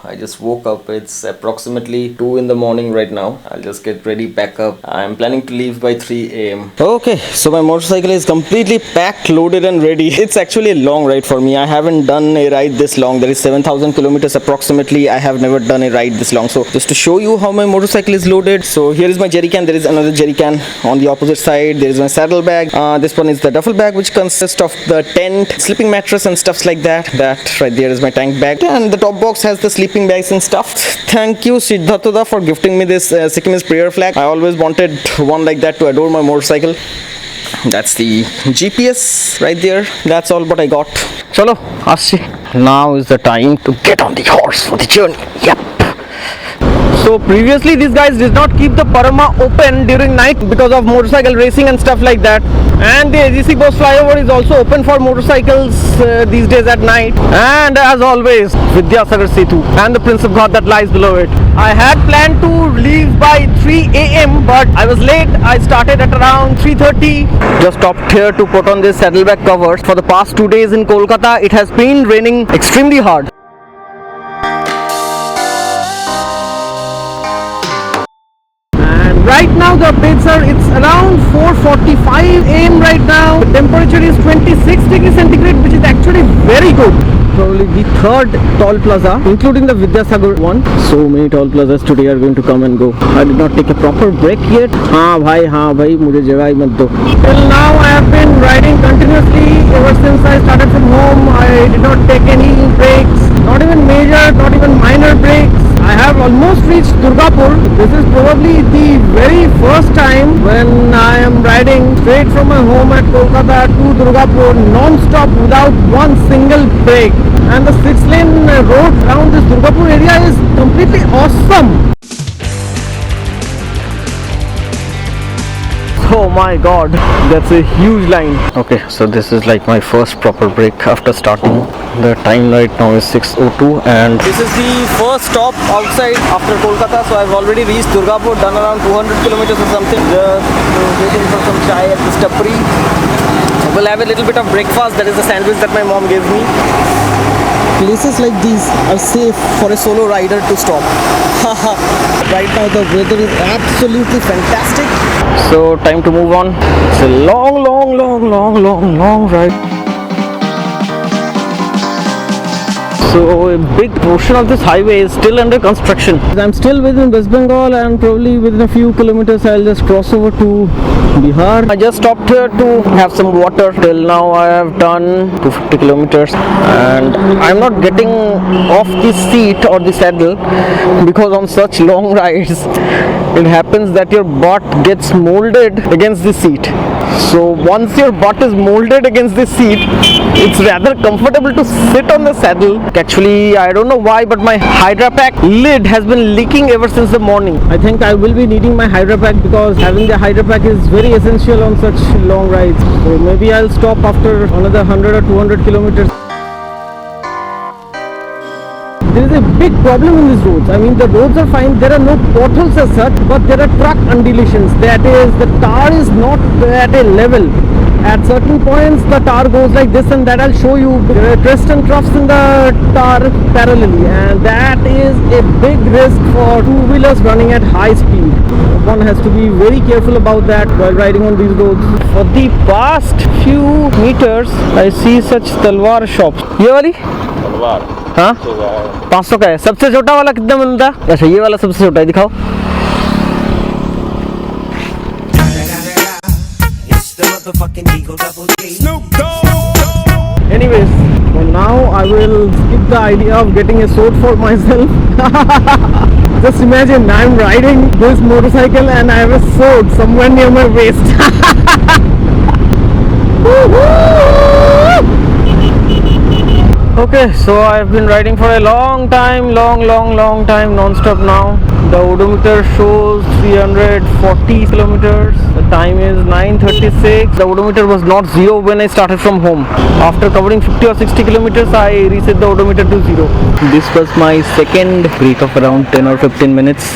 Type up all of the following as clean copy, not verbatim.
I just woke up. It's approximately 2 in the morning right now. I'll just get ready, pack up. I'm planning to leave by 3 a.m. Okay, so my motorcycle is completely packed, loaded and ready. It's actually a long ride for me. I haven't done a ride this long. There is 7,000 kilometers approximately. I have never done a ride this long. So just to show you how my motorcycle is loaded. So here is my jerry can. There is another jerry can on the opposite side. There is my saddle bag. This one is the duffel bag, which consists of the tent, sleeping mattress and stuffs like that. That right there is my tank bag, and the top box has the sleeping bags and stuff. Thank you Siddhartha for gifting me this Sikkimese prayer flag. I always wanted one like that to adore my motorcycle. That's the GPS right there. That's all what I got. Chalo, aschi. Now is the time to get on the horse for the journey. Yep. So previously these guys did not keep the Parama open during night because of motorcycle racing and stuff like that, and the AGC Bose flyover is also open for motorcycles these days at night. And as always, Vidyasagar Setu and the Prince of God that lies below it. I had planned to leave by 3 a.m. but I was late. I started at around 3:30. Just stopped here to put on this saddlebag covers. For the past 2 days in Kolkata it has been raining extremely hard. Right now the updates are, it's around 4:45 a.m. right now. The temperature is 26 degrees centigrade, which is actually very good. Probably the third toll plaza, including the Vidyasagar one. So many toll plazas today are going to come and go. I did not take a proper break yet. हाँ भाई मुझे जगह ही मत दो. Till now I have been riding continuously ever since I started from home. I did not take any breaks, not even major, not even minor breaks. I have almost reached Durgapur. This is probably the very first time when I am riding straight from my home at Kolkata to Durgapur non-stop without one single break. And the 6-lane road around this Durgapur area is completely awesome. Oh my god, that's a huge line. Okay, so this is like my first proper break after starting. The time right now is 6:02 and this is the first stop outside after Kolkata. So I've already reached Durgapur, done around 200 kilometers or something. Just waiting for some chai at this tapri. We'll have a little bit of breakfast. That is the sandwich that my mom gave me. Places like these are safe for a solo rider to stop. Right now the weather is absolutely fantastic. So time to move on. It's a long ride. So a big portion of this highway is still under construction. I'm still within West Bengal and probably within a few kilometers I'll just cross over to Bihar. I just stopped here to have some water. Till now I have done 250 kilometers and I'm not getting off the seat or the saddle because on such long rides it happens that your butt gets molded against the seat. So once your butt is molded against the seat, it's rather comfortable to sit on the saddle. Actually, I don't know why, but my Hydra Pack lid has been leaking ever since the morning. I think I will be needing my Hydra Pack because having the Hydra Pack is very essential on such long rides. So maybe I'll stop after another 100 or 200 kilometers. There is a big problem in these roads. I mean, the roads are fine, there are no potholes as such, but there are truck undulations. That is, the tar is not at a level. At certain points, the tar goes like this, and that I'll show you. There are twists and troughs in the tar parallelly, and that is a big risk for two-wheelers running at high speed. One has to be very careful about that while riding on these roads. For the past few meters, I see such talwar shops. ये वाली? तलवार. हाँ? 500 का है. सबसे छोटा वाला कितना मिलता है? अच्छा, ये वाला सबसे छोटा है, दिखाओ. Anyways, for now I will skip the idea of getting a sword for myself. Just imagine I'm riding this motorcycle and I have a sword somewhere near my waist. Okay, so I've been riding for a long time, long time non-stop now. The odometer shows 340 kilometers. The time is 9:36. The odometer was not zero when I started from home. After covering 50 or 60 kilometers, I reset the odometer to zero. This was my second break of around 10 or 15 minutes.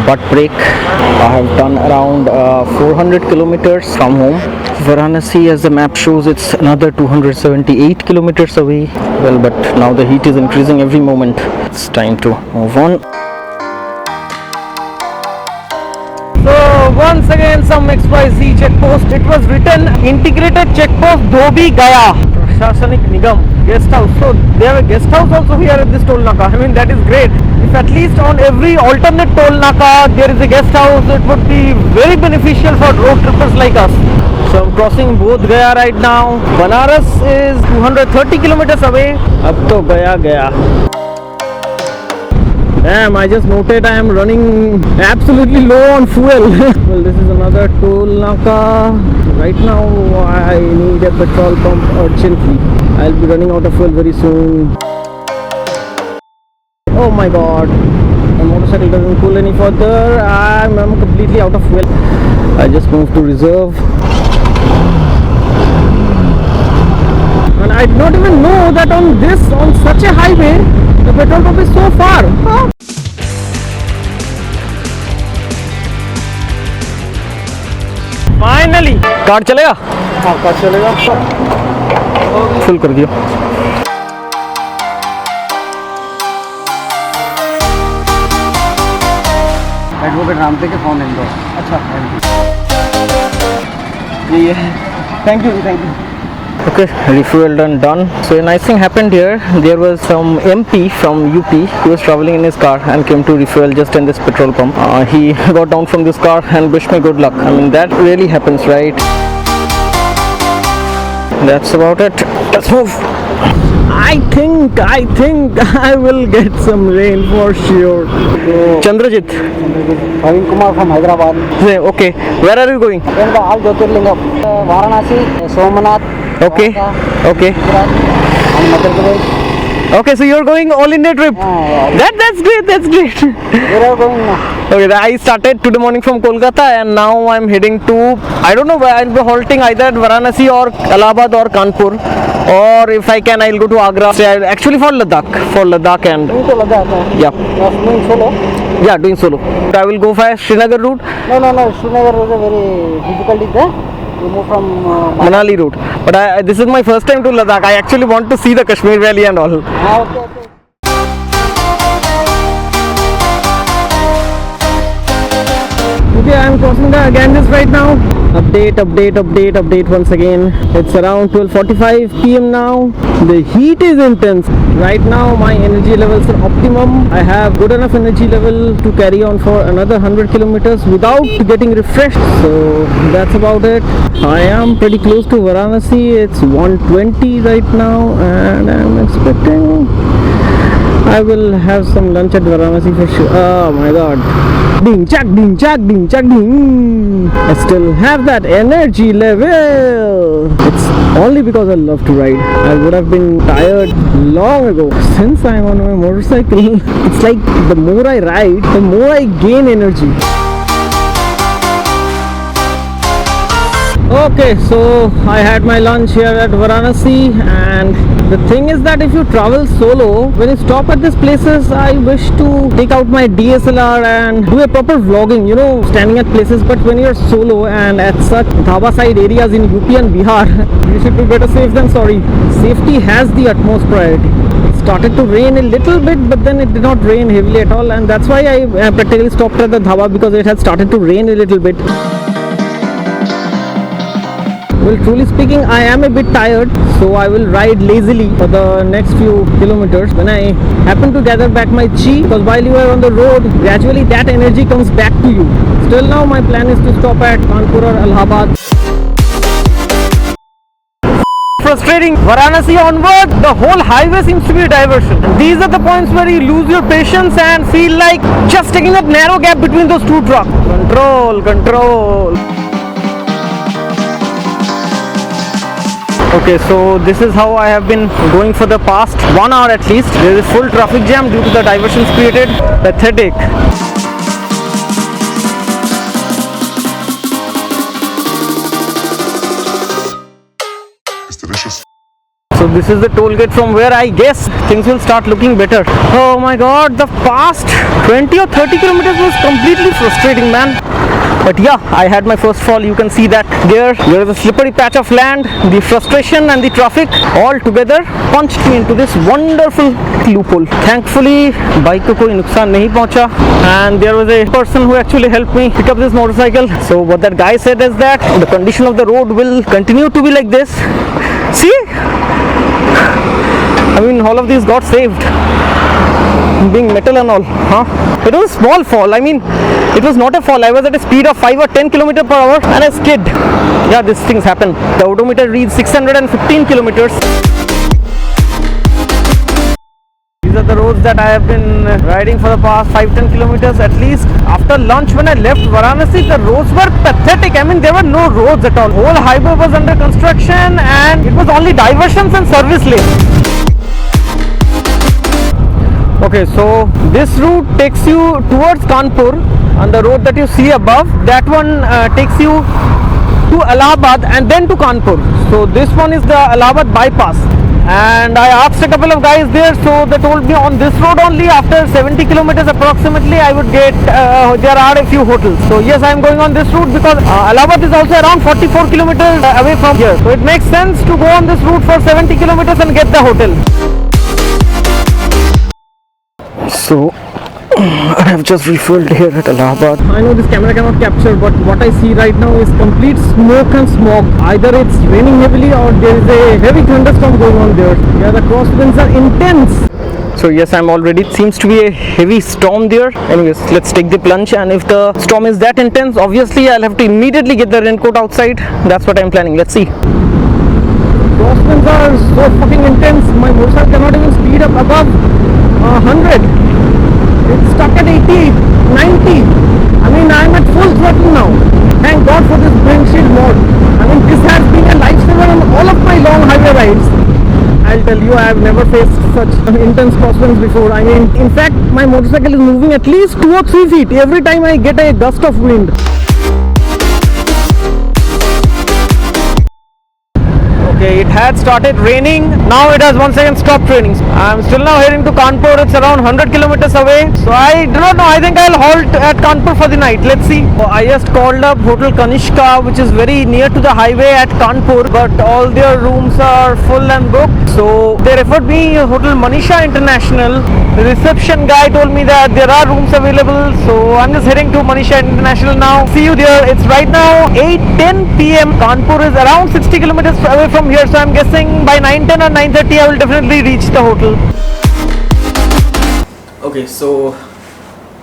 Butt break. I have done around 400 kilometers from home. Varanasi, as the map shows, it's another 278 kilometers away. well, but now the heat is increasing every moment. It's time to move on. So once again some XYZ checkpost. It was written integrated checkpost Dhobi Gaya Prashasanik Nigam guest house. So they have a guest house also here at this toll naka. I mean, that is great. If at least on every alternate toll naka there is a guest house, it would be very beneficial for road trippers like us. So I'm crossing Bodh Gaya right now. Banaras is 230 kilometers away. Ab to Gaya. Damn, I just noted I am running absolutely low on fuel. Well, this is another toll naka. Right now I need a petrol pump urgently. I'll be running out of fuel very soon. Oh my god, the motorcycle doesn't pull any further. I'm completely out of fuel. I just moved to reserve. And I did not even know that on such a highway, the petrol pump is so far. Huh? Finally, car चलेगा? हाँ, car चलेगा. Full कर दिया. Advocate रामते के phone Indore. अच्छा, ये thank you. Okay, refueled and done. So a nice thing happened here. There was some MP from UP. He was traveling in his car and came to refuel just in this petrol pump. He got down from this car and wished me good luck. I mean, that really happens, right? That's about it. Let's move. I think I will get some rain for sure. Chandrajit. Praveen Kumar from Hyderabad. Okay, where are you going? Then the all Jyotirlinga, Varanasi, Somanath. Okay. Gujarat, and Madhya Pradesh. Okay, so you're going all India trip. That's great. Where are you going now? Okay, I started today morning from Kolkata and now I'm heading to, I don't know where I'll be halting, either at Varanasi or Allahabad or Kanpur, or if I can I'll go to Agra. Actually for Ladakh and Going to Ladakh. yeah. You're doing solo? Yeah, doing solo. I will go via Srinagar route. No. Srinagar was a very difficult there. You move from Manali route. But this is my first time to Ladakh. I actually want to see the Kashmir Valley and all. Okay. Okay, I am crossing the Ganges right now. Update once again. It's around 12:45 PM now. The heat is intense. Right now my energy levels are optimum. I have good enough energy level to carry on for another 100 kilometers without getting refreshed. So that's about it. I am pretty close to Varanasi. It's 1:20 right now and I'm expecting I will have some lunch at Varanasi for sure. Oh my god. Ding chak. I still have that energy level. It's only because I love to ride. I would have been tired long ago. Since I'm on my motorcycle, it's like the more I ride, the more I gain energy. Okay, so I had my lunch here at Varanasi, and the thing is that if you travel solo, when you stop at these places, I wish to take out my DSLR and do a proper vlogging, standing at places. But when you're solo and at such dhaba side areas in UP and Bihar, you should be better safe than sorry. Safety has the utmost priority. It started to rain a little bit, but then it did not rain heavily at all, and that's why I practically stopped at the dhaba, because it had started to rain a little bit. Well, truly speaking, I am a bit tired, so I will ride lazily for the next few kilometers. When I happen to gather back my chi, because while you are on the road, gradually that energy comes back to you. Still now my plan is to stop at Kanpur or Allahabad. Frustrating. Varanasi onward, the whole highway seems to be a diversion. These are the points where you lose your patience and feel like just taking that narrow gap between those two trucks. Control. Okay, so this is how I have been going for the past 1 hour at least. There is full traffic jam due to the diversions created. Pathetic. It's delicious. So this is the toll gate from where I guess things will start looking better. Oh my god, the past 20 or 30 kilometers was completely frustrating, man. But yeah, I had my first fall. You can see that there is a slippery patch of land. The frustration and the traffic all together punched me into this wonderful loophole. Thankfully, bike ko koi nuksan nahi pahuncha, and there was a person who actually helped me pick up this motorcycle. So what that guy said is that the condition of the road will continue to be like this. See, I mean, all of these got saved, being metal and all, huh? It was a small fall. I mean, it was not a fall. I was at a speed of 5 or 10 km per hour and I skid. Yeah, these things happen. The odometer reads 615 kilometers. These are the roads that I have been riding for the past 5-10 kilometers at least. After lunch, when I left Varanasi, the roads were pathetic. I mean, there were no roads at all. Whole highway was under construction and it was only diversions and service lanes. Okay, so this route takes you towards Kanpur, and the road that you see above, that one takes you to Allahabad and then to Kanpur. So this one is the Allahabad bypass, and I asked a couple of guys there, so they told me on this road only after 70 kilometers approximately I would get, there are a few hotels. So yes, I am going on this route because Allahabad is also around 44 kilometers away from here. So it makes sense to go on this route for 70 kilometers and get the hotel. So I have just refueled here at Allahabad. I know this camera cannot capture, but what I see right now is complete smoke and smog. Either it's raining heavily or there is a heavy thunderstorm going on there. Yeah, the crosswinds are intense. So yes, I'm already, it seems to be a heavy storm there. Anyways, let's take the plunge, and if the storm is that intense, obviously I'll have to immediately get the raincoat outside. That's what I'm planning. Let's see. Crosswinds are so fucking intense. My motorcycle cannot even speed up above 100. It's stuck at 80, 90. I mean, I'm at full throttle now. Thank God for this windshield mode. I mean, this has been a lifesaver on all of my long highway rides. I'll tell you, I have never faced such intense crosswinds before. I mean, in fact, my motorcycle is moving at least 2 or 3 feet every time I get a gust of wind. Okay, it had started raining. Now it has once again stopped raining. I'm still now heading to Kanpur. It's around 100 kilometers away. So I do not know. I think I'll halt at Kanpur for the night. Let's see. I just called up Hotel Kanishka, which is very near to the highway at Kanpur, but all their rooms are full and booked. So they referred me Hotel Manisha International. The reception guy told me that there are rooms available. So I'm just heading to Manisha International now. See you there. It's right now 8:10 p.m. Kanpur is around 60 kilometers away from here, so I'm guessing by 9:10 or 9:30 I will definitely reach the hotel. Okay, so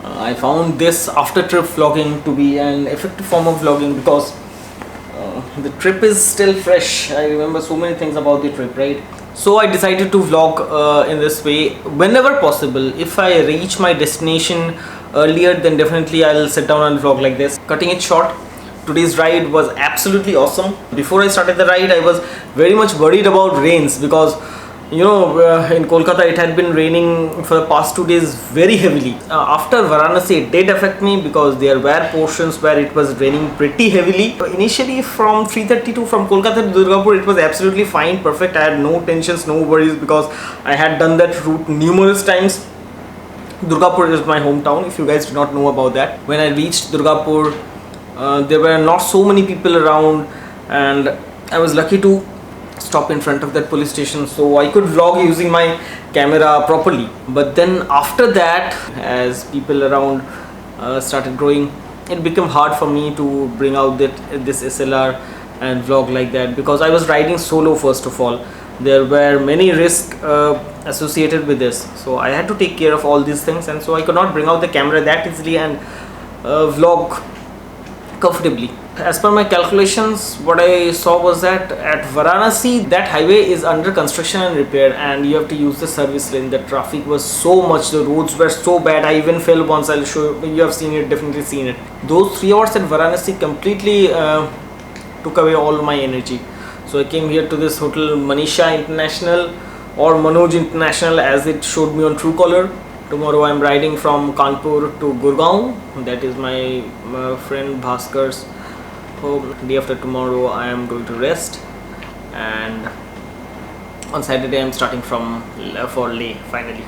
I found this after trip vlogging to be an effective form of vlogging because the trip is still fresh. I remember so many things about the trip, right? So I decided to vlog in this way whenever possible. If I reach my destination earlier, then definitely I'll sit down and vlog like this. Cutting it short, today's ride was absolutely awesome. Before I started the ride, I was very much worried about rains because you know, in Kolkata it had been raining for the past 2 days very heavily. After Varanasi it did affect me because there were portions where it was raining pretty heavily. Initially from 3:32 from Kolkata to Durgapur it was absolutely fine, perfect. I had no tensions, no worries because I had done that route numerous times. Durgapur is my hometown, if you guys do not know about that. When I reached Durgapur, there were not so many people around and I was lucky to stop in front of that police station so I could vlog using my camera properly. But then after that, as people around started growing, it became hard for me to bring out this SLR and vlog like that because I was riding solo. First of all, there were many risks associated with this, so I had to take care of all these things, and so I could not bring out the camera that easily and vlog comfortably. As per my calculations, what I saw was that at Varanasi that highway is under construction and repair and you have to use the service lane. The traffic was so much, the roads were so bad, I even fell once. I'll show you, you have seen it, definitely seen it. Those 3 hours at Varanasi completely took away all my energy. So I came here to this Hotel Manisha International or Manoj International as it showed me on Truecaller. Tomorrow I am riding from Kanpur to Gurgaon. That is my friend Bhaskar's home. Day after tomorrow I am going to rest, and on Saturday I am starting for Leh finally.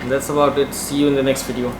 And that's about it. See you in the next video.